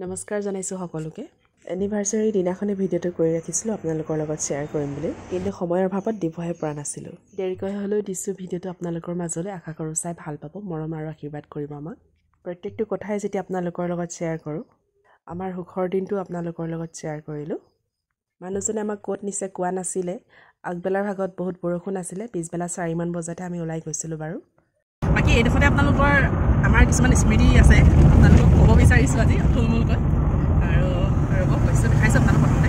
নমস্কাৰ জনাইছোঁ সকলোকে এনিভাৰ্সাৰী দিনাখনে ভিডিঅ'টো কৰি ৰাখিছিলোঁ আপোনালোকৰ লগত শ্বেয়াৰ কৰিম বুলি কিন্তু সময়ৰ অভাৱত দিবহে পৰা নাছিলোঁ দেৰিকৈ হ'লেও দিছোঁ ভিডিঅ'টো আপোনালোকৰ মাজলৈ আশা কৰোঁ চাই ভাল পাব মৰম আৰু আশীৰ্বাদ কৰিব আমাক প্ৰত্যেকটো কথাই যেতিয়া আপোনালোকৰ লগত শ্বেয়াৰ কৰোঁ আমাৰ সুখৰ দিনটো আপোনালোকৰ লগত শ্বেয়াৰ কৰিলোঁ মানুহজনে আমাক ক'ত নিছে কোৱা নাছিলে আগবেলাৰ ভাগত বহুত বৰষুণ আছিলে পিছবেলা 4 মান বজাতে আমি ওলাই গৈছিলোঁ বাৰু বাকী এইডোখৰতে আপোনালোকৰ আমাৰ কিছুমান স্মৃতি আছে আপোনালোকক ক'ব বিচাৰিছোঁ আজি থুলমূলকৈ আৰু ৰ'ব কৈছোঁ দেখাইছোঁ আপোনালোক প্ৰথমতে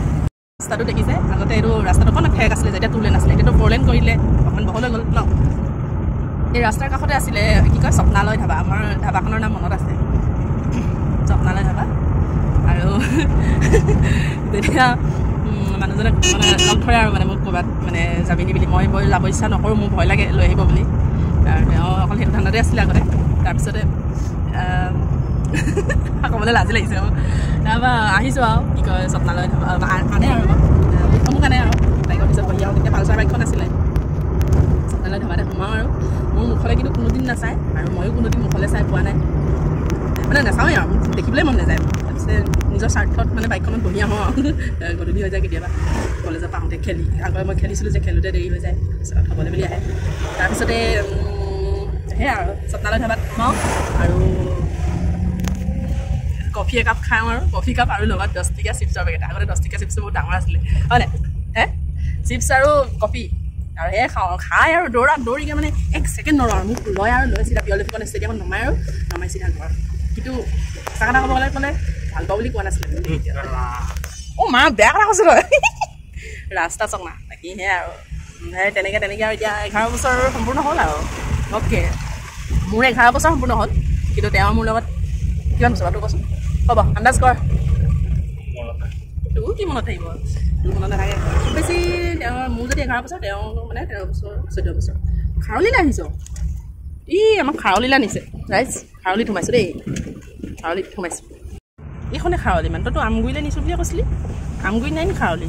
ৰাস্তাটো দেখিছে আগতে এইটো ৰাস্তাটো অকণমান ঠেক আছিলে যেতিয়া 2 লেন আছিলে এতিয়াতো 4 লেন কৰিলে অকণমান বহল হৈ গ'ল ন এই ৰাস্তাৰ কাষতে আছিলে কি কয় স্বপ্নালয় ধাবা আমাৰ ধাবাখনৰ নাম মনত আছে স্বপ্নালয় ধাবা আৰু তেতিয়া মানুহজনে মানে লগ ধৰে আৰু মানে মোক ক'ৰবাত মানে যাবিনি বুলি মই যাব ইচ্ছা নকৰোঁ মোৰ ভয় লাগে লৈ আহিব বুলি তেওঁ অকল সেইটো ধান্দাতে আছিলে আগতে তাৰপিছতে ক'বলৈ লাজি লাগিছে তাৰপৰা আহিছোঁ আৰু কি কয় স্বপ্নালয় আনে আৰু মোক আনে আৰু বাইকৰ পিছত বহি আৰু তেতিয়া পালচাৰ বাইকখন আছিলে স্বপ্নালয় ধাবাতে সোমাওঁ আৰু মোৰ মুখলৈ কিন্তু কোনোদিন নাচায় আৰু ময়ো কোনোদিন মুখলৈ চাই পোৱা নাই মানে নাচাওঁৱেই আৰু দেখিবলৈ মন নাযায় তাৰপিছতে নিজৰ স্বাৰ্থত মানে বাইকখনত বহি আহোঁ আৰু গধূলি হৈ যায় কেতিয়াবা কলেজৰ পৰা আহোঁতে খেলি আগতে মই খেলিছিলোঁ যে খেলোঁতে দেৰি হৈ যায় তাৰপিছত খাবলৈ বুলি আহে তাৰপিছতে সেয়া আৰু স্বপ্নালয় ধাবাত সোমাওঁ আৰু কফি একাপ খাওঁ আৰু কফি কাপ আৰু লগত 10 টকীয়া চিপছৰ পেকেট আগতে 10 টকীয়া চিপছটো বহুত ডাঙৰ আছিলে হয়নে চিপছ আৰু কফি আৰু সেয়ে খাওঁ খাই আৰু দৌৰিকৈ মানে 1 ছেকেণ্ড নৰওঁ আৰু মোক লয় আৰু লৈ চিধা পিয়লিফিকন ষ্টেডিয়ামত নমাই আৰু নমাই চিধা ঘৰ কিন্তু সঁচা কথা ক'ব গ'লে ক'লে ভাল পাওঁ বুলি কোৱা নাছিলে অ' মা বেয়া কথা কৈছোঁ তই ৰাস্তা চক না বাকী সেয়া আৰু সেই তেনেকৈ আৰু এতিয়া 11 বছৰ সম্পূৰ্ণ হ'ল আৰু অ'কে মোৰ 11 বছৰ সম্পূৰ্ণ হ'ল কিন্তু তেওঁ মোৰ লগত কিমান বছৰ তোৰ কচোন হ'ব আন্দাজ কৰ তোৰ কি মনত থাকিব তোৰ মনত নাথাকে খুব বেছি তেওঁ মোৰ যদি 11 বছৰ তেওঁ মানে 13 বছৰ 14 বছৰ খাৰলিলৈ আহিছ আমাক খাৰলিলৈ আনিছে ৰাইজ খাৰলিত সোমাইছোঁ দেই খাৰলিত সোমাইছোঁ এইখনে খাৰলি মানে তইতো আমগুৰিলৈ নিছোঁ বুলিয়ে কৈছিলি আমগুৰিত নাই নি খাৰলি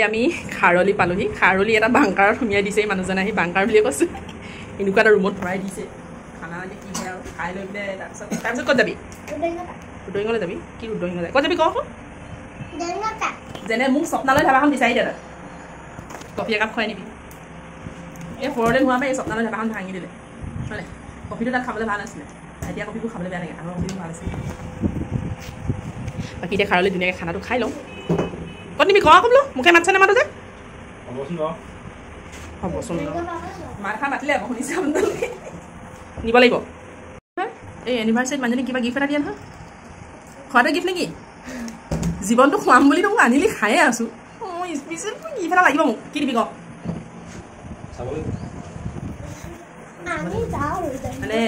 আমি খাৰলি পালোহি খাৰলি এটা বাংকাৰত সুমিয়াই দিছে মানুহজনে আহি বাংকাৰ বুলিয়ে কৈছোঁ এনেকুৱা এটা ৰুমত ভৰাই দিছে খানা লাগে কি হয় আৰু খাই লৈ পেলাই তাৰপিছত ক'ত যাবি ৰুদ্ৰসিংহলৈ যাবি কি ৰুদ্ৰসিংহ যায় ক'ত যাবি কওকচোন যেনে মোক স্বপ্নালয় ধাবাখন বিচাৰি দে কফি একাপ খুৱাই নিবি এই 4 লেন হোৱাৰ পৰা এই স্বপ্নালয় ধাবাখন ভাঙি দিলে হয় কফিটো তাত খাবলৈ ভাল আছিলে এতিয়া কফিবোৰ খাবলৈ বেয়া লাগে আগৰ কফিটো ভাল আছিলে বাকী এতিয়া খাৰলি ধুনীয়াকৈ খানাটো খাই লওঁ ক'ত নিবি কওঁ বোলো মোকে মাতছে নামাতো যে হ'বচোন মাৰ খা মাতিলে আকৌ শুনিছে আপোনালোকে নিব লাগিব এই এনিভাৰ্চাৰীত মানুহজনী কিবা গিফ্ট এটা দিয়ে নহয় খোৱাতে গিফ্ট নেকি জীৱনটো খুৱাম বুলি মোক আনিলি খায়ে আছোঁ অঁ স্পেচিয়েল গিফ্ট এটা লাগিব মোক কি দিবি কওঁ মানে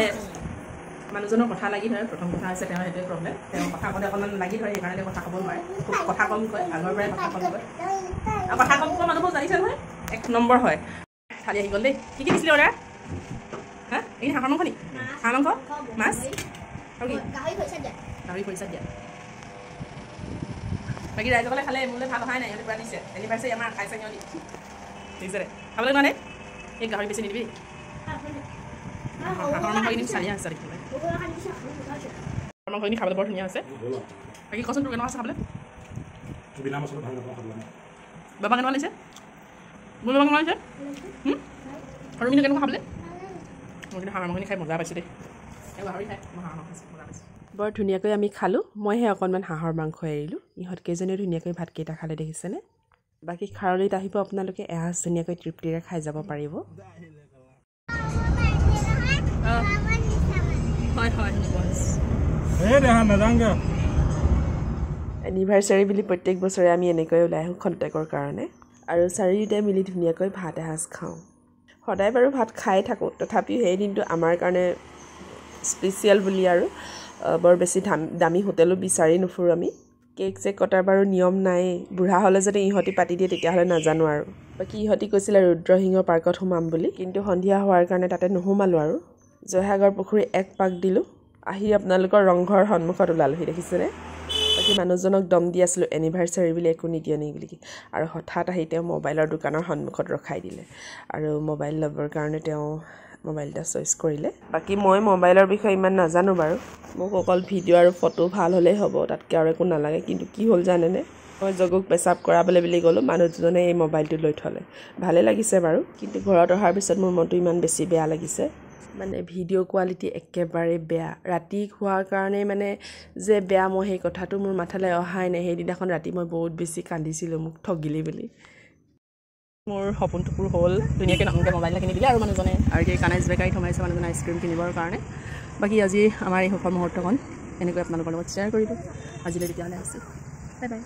মানুহজনৰ কথা লাগি ধৰে প্ৰথম কথা হৈছে তেওঁৰ সেইটোৱে প্ৰব্লেম তেওঁ কথা ক'লে অকণমান লাগি ধৰে সেইকাৰণে তেওঁ কথা ক'ব নোৱাৰে খুব কথা কম কয় আগৰ পৰাই কথা কম কয় আৰু কথা কম কোৱা মানুহবোৰ জানিছে নহয় 1 নম্বৰ হয় খালি আহি গ'ল দেই কি দিছিলি অৰ্ডাৰ হা এই হাঁহৰ মাংস নি হাঁহ মাংস মাছ আৰু কি গাহৰি খৰিচা দিয়া বাকী ৰাইজসকলে খালে মোলৈ ভাল অহাই নাই সিহঁতে পূৰা দিছে এনিভাৰ্চাৰী আমাৰ খাইছে সিহঁতি দেখিছে দে খাবলৈ মানে এই গাহৰি বেছি নিদিবি হাঁহৰ মাংসখিনি চালিয়া হৈছে দেখিবলৈ হাঁহৰ মাংসখিনি খাবলৈ বৰ ধুনীয়া হৈছে বাকী কচোন তোৰ কেনেকুৱা আছে খাবলৈ বাবা কেনেকুৱা লাগিছে মোৰ বাবা কেনেকুৱা লাগিছে আৰু মিনু কেনেকুৱা খাবলৈ মই কিন্তু হাঁহৰ মাংসখিনি খাই মজা পাইছোঁ দেই গাহৰি খাই মই হাঁহৰ মাংস মজা পাইছোঁ বৰ ধুনীয়াকৈ আমি খালোঁ মইহে অকণমান হাঁহৰ মাংস এৰিলোঁ ইহঁতকেইজনীও ধুনীয়াকৈ ভাতকেইটা খালে দেখিছেনে বাকী খাৰলিত আহিব আপোনালোকে এসাঁজ ধুনীয়াকৈ তৃপ্তিৰে খাই যাব পাৰিব এনিভাৰ্চাৰী বুলি প্ৰত্যেক বছৰে আমি এনেকৈ ওলাই আহোঁ খন্তেকৰ কাৰণে আৰু চাৰিওটাই মিলি ধুনীয়াকৈ ভাত এসাঁজ খাওঁ সদায় বাৰু ভাত খাই থাকোঁ তথাপিও সেই দিনটো আমাৰ কাৰণে স্পেচিয়েল বুলি আৰু বৰ বেছি দামী হোটেলো বিচাৰি নুফুৰোঁ আমি কেক চেক কটাৰ বাৰু নিয়ম নাই বুঢ়া হ'লে যদি ইহঁতি পাতি দিয়ে তেতিয়াহ'লে নাজানো আৰু বাকী ইহঁতি কৈছিলে ৰুদ্ৰসিংহ পাৰ্কত সোমাম বুলি কিন্তু সন্ধিয়া হোৱাৰ কাৰণে তাতে নোসোমালোঁ আৰু জয়সাগৰ পুখুৰী 1 পাক দিলোঁ আহি আপোনালোকৰ ৰংঘৰ সন্মুখত ওলালোহি দেখিছেনে বাকী মানুহজনক দম দি আছিলোঁ এনিভাৰ্চাৰী বুলি একো নিদিয়ে নেকি বুলি আৰু হঠাৎ আহি তেওঁ মোবাইলৰ দোকানৰ সন্মুখত ৰখাই দিলে আৰু মোবাইল ল'বৰ কাৰণে তেওঁ মোবাইল এটা চইচ কৰিলে। বাকী মই মোবাইলৰ বিষয়ে ইমান নাজানো বাৰু, মোক অকল ভিডিঅ' আৰু ফটো ভাল হ'লেই হ'ব, তাতকৈ আৰু একো নালাগে। কিন্তু কি হ'ল জানেনে, মই জগুক পেচাব কৰাবলৈ বুলি গ'লোঁ, মানুহজনে এই মোবাইলটো লৈ থ'লে। ভালে লাগিছে বাৰু, কিন্তু ঘৰত অহাৰ পিছত মোৰ মনটো ইমান বেছি বেয়া লাগিছে। মানে ভিডিঅ' কোৱালিটি একেবাৰে বেয়া। ৰাতি হোৱাৰ কাৰণে মানে যে বেয়া, মই সেই কথাটো মোৰ মাথালৈ অহাই নাই। সেইদিনাখন ৰাতি মই বহুত বেছি কান্দিছিলোঁ, মোক ঠগিলি বুলি। মোৰ সপোনটো পূৰ হ'ল, ধুনীয়াকৈ নতুনকৈ মোবাইল এটা কিনি দিলে আৰু মানুহজনে। আৰু এতিয়া কানাইজ বেকাৰীত সোমাইছে মানুহজনে আইচক্ৰীম কিনিবৰ কাৰণে। বাকী আজি আমাৰ এই সুখৰ মুহূৰ্তখন এনেকৈ আপোনালোকৰ লগত শ্বেয়াৰ কৰিলোঁ। আজিলৈ তেতিয়াহ'লে আছোঁ, বাই বাই।